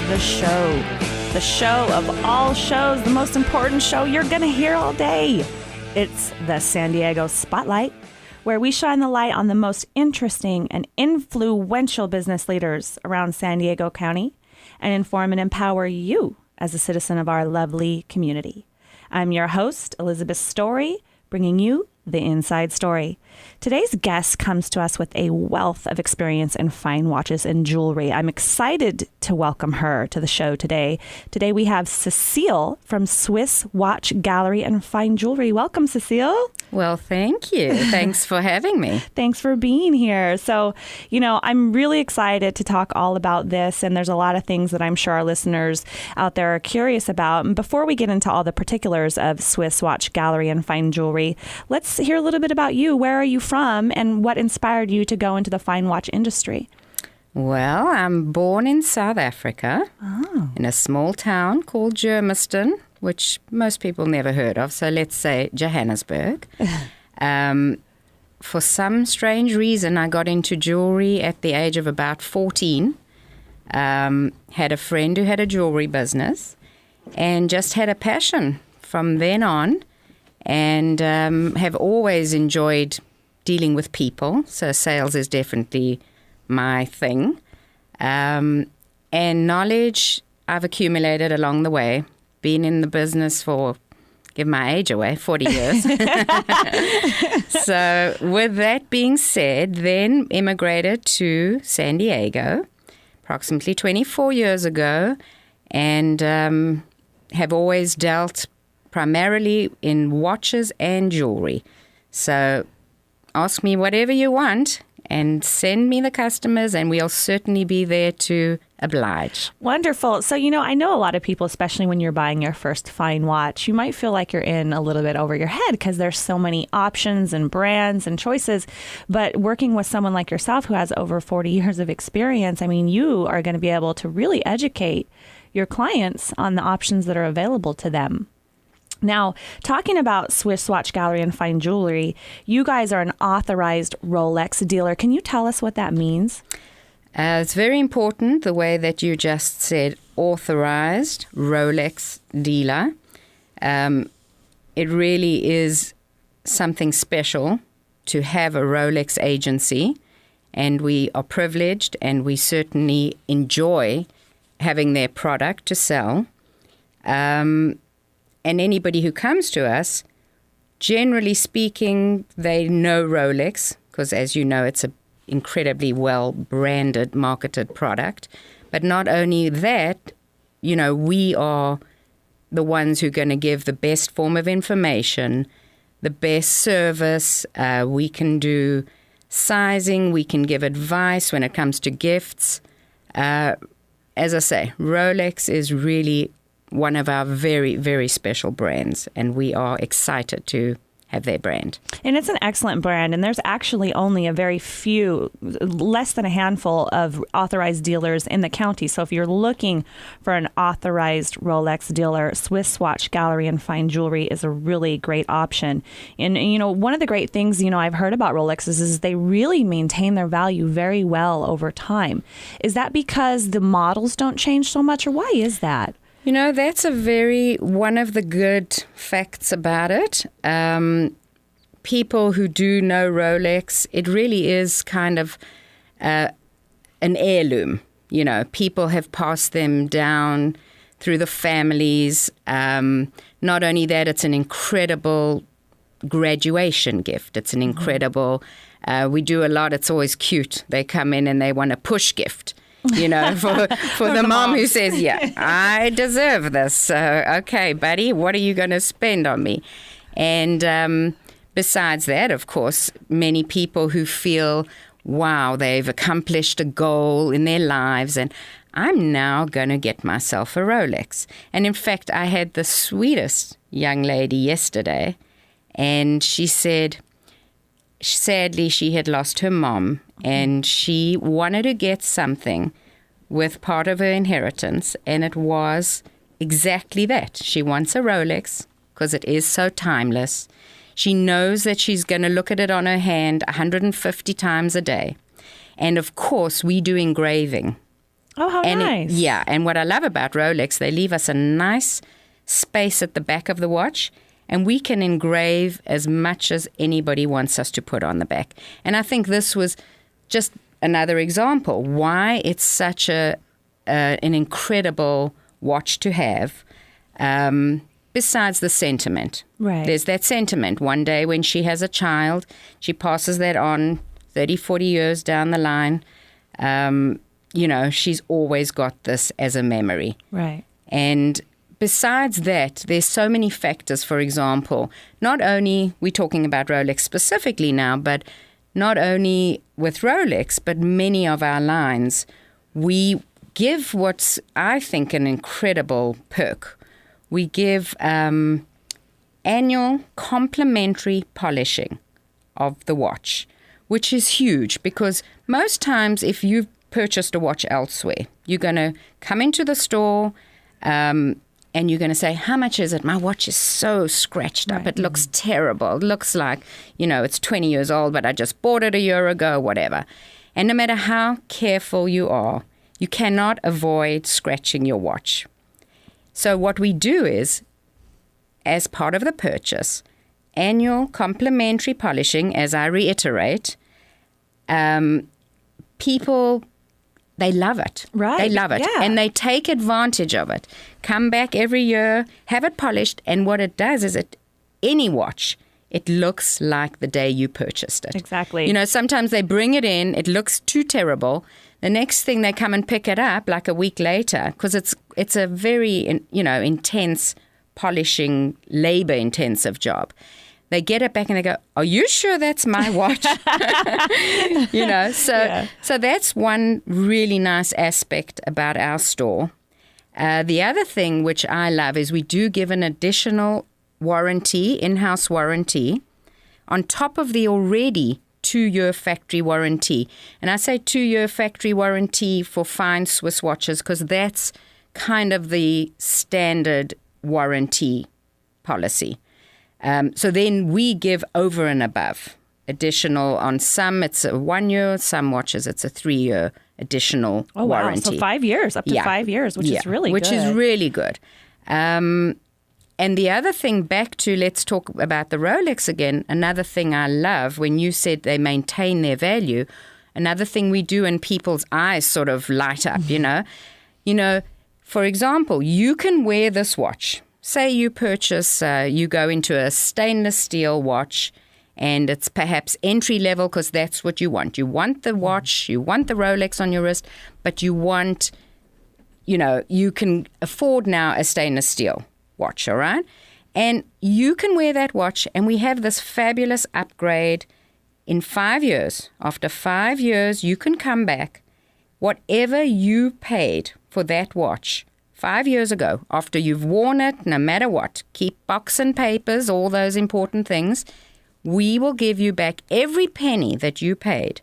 the show. The show of all shows, the most important show you're going to hear all day. It's the San Diego Spotlight, where we shine the light on the most interesting and influential business leaders around San Diego County and inform and empower you as a citizen of our lovely community. I'm your host, Elizabeth Story, bringing you the Inside Story. Today's guest comes to us with a wealth of experience in fine watches and jewelry. I'm excited to welcome her to the show today. Today we have Cecile from Swiss Watch Gallery and Fine Jewelry. Welcome, Cecile. Well, thank you. Thanks for having me. Thanks for being here. So, I'm really excited to talk all about this, and there's a lot of things that I'm sure our listeners out there are curious about. And before we get into all the particulars of Swiss Watch Gallery and Fine Jewelry, let's hear a little bit about you. Where are you from, and what inspired you to go into the fine watch industry? Well, I'm born in South Africa, in a small town called Germiston, which most people never heard of, so let's say Johannesburg. For some strange reason, I got into jewelry at the age of about 14. Had a friend who had a jewelry business and just had a passion from then on, and have always enjoyed dealing with people, so sales is definitely my thing. And knowledge I've accumulated along the way. Been in the business for, give my age away, 40 years. So with that being said, then immigrated to San Diego approximately 24 years ago, and have always dealt primarily in watches and jewelry. So ask me whatever you want and send me the customers, and we'll certainly be there to oblige. Wonderful. So, I know a lot of people, especially when you're buying your first fine watch, you might feel like you're in a little bit over your head because there's so many options and brands and choices. But working with someone like yourself who has over 40 years of experience, you are going to be able to really educate your clients on the options that are available to them. Now, talking about Swiss Watch Gallery and Fine Jewelry, you guys are an authorized Rolex dealer. Can you tell us what that means? It's very important, the way that you just said, authorized Rolex dealer. It really is something special to have a Rolex agency, and we are privileged, and we certainly enjoy having their product to sell. And anybody who comes to us, generally speaking, they know Rolex, because as you know, it's an incredibly well-branded, marketed product. But not only that, we are the ones who are going to give the best form of information, the best service. We can do sizing. We can give advice when it comes to gifts. As I say, Rolex is really one of our very, very special brands, and we are excited to have their brand. And it's an excellent brand, and there's actually only a very few, less than a handful of authorized dealers in the county. So if you're looking for an authorized Rolex dealer, Swiss Watch Gallery and Fine Jewelry is a really great option. And, one of the great things, I've heard about Rolex is they really maintain their value very well over time. Is that because the models don't change so much, or why is that? That's one of the good facts about it. People who do know Rolex, it really is kind of an heirloom. People have passed them down through the families. Not only that, it's an incredible graduation gift. It's an incredible, we do a lot, it's always cute. They come in and they want a push gift. For the mom who says, yeah, I deserve this. So, okay, buddy, what are you going to spend on me? And besides that, of course, many people who feel, wow, they've accomplished a goal in their lives, and I'm now going to get myself a Rolex. And in fact, I had the sweetest young lady yesterday, and she said, sadly, she had lost her mom, and she wanted to get something with part of her inheritance, and it was exactly that. She wants a Rolex because it is so timeless. She knows that she's going to look at it on her hand 150 times a day. And of course, we do engraving Oh, how nice. Yeah, and what I love about Rolex, they leave us a nice space at the back of the watch, and we can engrave as much as anybody wants us to put on the back. And I think this was just another example why it's such an incredible watch to have. Besides the sentiment. Right. There's that sentiment. One day when she has a child, she passes that on 30, 40 years down the line. She's always got this as a memory. Right. And besides that, there's so many factors. For example, not only we're talking about Rolex specifically now, but not only with Rolex, but many of our lines, we give what's, I think, an incredible perk. We give annual complimentary polishing of the watch, which is huge because most times if you've purchased a watch elsewhere, you're going to come into the store and you're going to say, how much is it? My watch is so scratched up. It looks terrible. It looks like, it's 20 years old, but I just bought it a year ago, whatever. And no matter how careful you are, you cannot avoid scratching your watch. So what we do is, as part of the purchase, annual complimentary polishing, as I reiterate, people, they love it. Right. They love it. Yeah. And they take advantage of it. Come back every year, have it polished, and what it does is any watch, it looks like the day you purchased it. Exactly. Sometimes they bring it in, it looks too terrible. The next thing they come and pick it up like a week later because it's a very, intense polishing, labor-intensive job. They get it back and they go, are you sure that's my watch? So that's one really nice aspect about our store. The other thing which I love is we do give an additional warranty, in-house warranty, on top of the already 2-year factory warranty. And I say 2-year factory warranty for fine Swiss watches because that's kind of the standard warranty policy. So then we give over and above additional. On some, it's a 1 year. Some watches, it's a 3-year additional warranty. Wow. So 5 years, up to 5 years, which is really good. Which is really good. And the other thing, back to, let's talk about the Rolex again. Another thing I love, when you said they maintain their value, another thing we do and people's eyes sort of light up, for example, you can wear this watch. Say you purchase, you go into a stainless steel watch and it's perhaps entry level because that's what you want. You want the watch, you want the Rolex on your wrist, but you want, you can afford now a stainless steel watch, all right? And you can wear that watch, and we have this fabulous upgrade in 5 years. After 5 years, you can come back. Whatever you paid for that watch 5 years ago, after you've worn it, no matter what, keep box and papers, all those important things, we will give you back every penny that you paid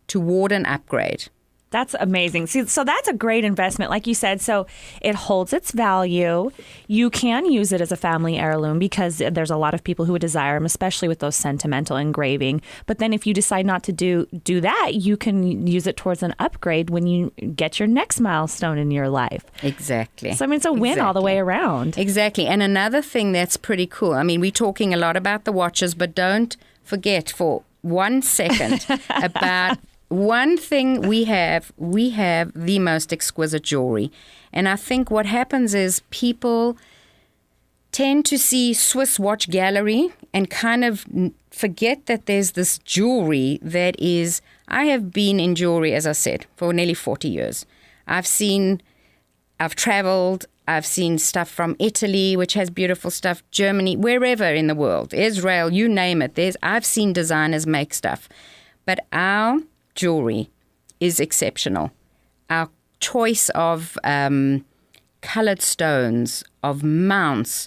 toward an upgrade. That's amazing. See, so that's a great investment, like you said. So it holds its value. You can use it as a family heirloom because there's a lot of people who would desire them, especially with those sentimental engraving. But then if you decide not to do that, you can use it towards an upgrade when you get your next milestone in your life. Exactly. So, I mean, it's a win all the way around. Exactly. And another thing that's pretty cool, I mean, we're talking a lot about the watches, but don't forget for 1 second about one thing we have the most exquisite jewelry. And I think what happens is people tend to see Swiss watch gallery and kind of forget that there's this jewelry that is, I have been in jewelry, as I said, for nearly 40 years. I've traveled, I've seen stuff from Italy, which has beautiful stuff, Germany, wherever in the world, Israel, you name it. I've seen designers make stuff. But our jewelry is exceptional. Our choice of colored stones, of mounts.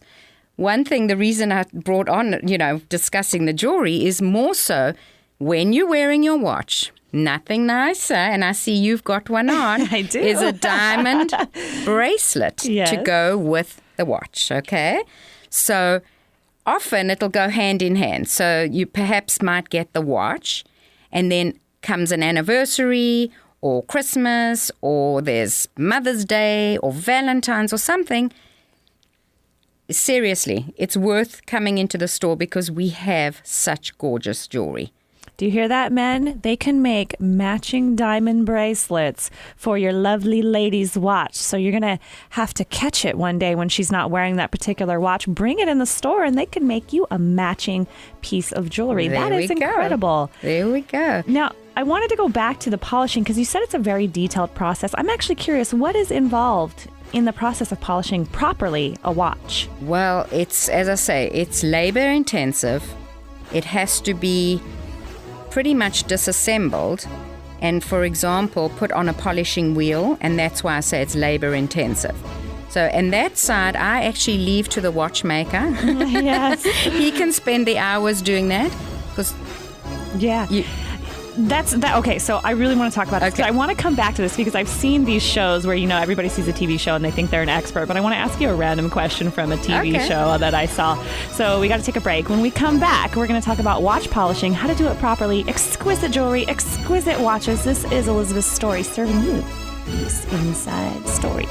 One thing, the reason I brought on, discussing the jewelry is more so when you're wearing your watch, nothing nicer, and I see you've got one on, I do. is a diamond bracelet Yes. to go with the watch, okay? So often it'll go hand in hand. So you perhaps might get the watch and then comes an anniversary or Christmas, or there's Mother's Day or Valentine's or something, seriously, it's worth coming into the store because we have such gorgeous jewelry. Do you hear that, men? They can make matching diamond bracelets for your lovely lady's watch. So you're going to have to catch it one day when she's not wearing that particular watch. Bring it in the store and they can make you a matching piece of jewelry. That is incredible. There we go. Now, I wanted to go back to the polishing because you said it's a very detailed process. I'm actually curious, what is involved in the process of polishing properly a watch? Well, it's, as I say, it's labor intensive. It has to be pretty much disassembled and, for example, put on a polishing wheel, and that's why I say it's labor intensive. So, and that side I actually leave to the watchmaker. Yes. He can spend the hours doing that because That's that. Okay, so I really want to talk about this. Okay. I want to come back to this because I've seen these shows where, everybody sees a TV show and they think they're an expert, but I want to ask you a random question from a TV show that I saw. So we got to take a break. When we come back, we're going to talk about watch polishing, how to do it properly, exquisite jewelry, exquisite watches. This is Elizabeth's Story, serving you Peace Inside Story.